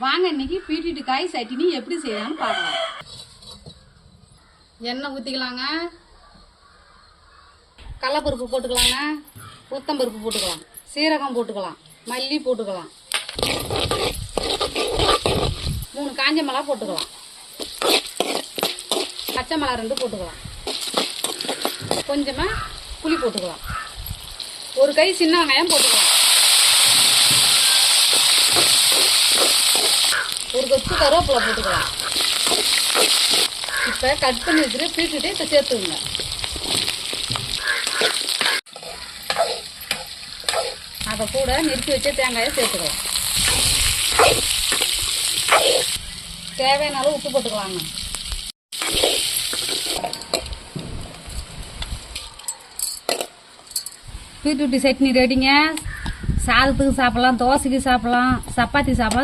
வாங்க இன்னைக்கு பீட்ரூட் காய் சட்னி எப்படி செய்யலாம்னு பார்க்கலாம். எண்ணெய் ஊற்றிக்கலாங்க. கடலைப்பருப்பு போட்டுக்கலாங்க. உளுத்தம்பருப்பு போட்டுக்கலாம். சீரகம் போட்டுக்கலாம். மல்லி போட்டுக்கலாம். 3 காஞ்ச மிளகா போட்டுக்கலாம். பச்சை மிளகா 2 போட்டுக்கலாம். கொஞ்சமாக புளி போட்டுக்கலாம். ஒரு கை சின்ன வெங்காயம் போட்டுக்கலாம். ஒரு கொத்து கருவேப்பிலை போட்டுக்கலாம். இப்போ கட் பண்ணி வச்சுட்டு பீட்ரூட்டை இப்போ சேர்த்துக்குங்க. அதை கூட நெருக்கி வச்ச தேங்காயை சேர்த்துக்கலாம். தேவையான அளவு உப்பு போட்டுக்கலாங்க. பீட்ரூட் சட்னி ரெடிங்க. சாதத்துக்கு சாப்பிடலாம், தோசைக்கு சாப்பிடலாம், சப்பாத்தி சாப்பிடலாம்.